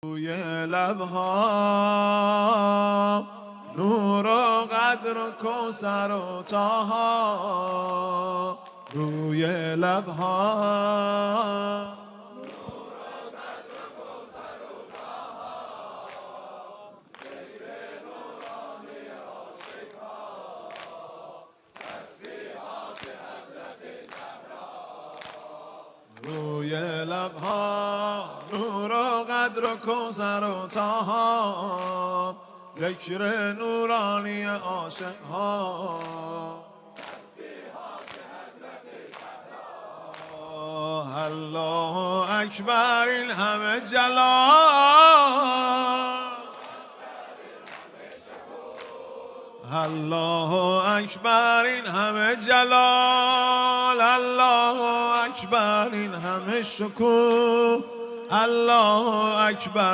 روی لبها نور و قدر و کوثر و طه، روی لبها روی لبها نور و قدر و کوثر و طه، ذکر نورانی عاشق ها، الله اکبر این همه جلال، الله اکبر این همه جلال، الله اکبر این همه شکوه، الله اکبر.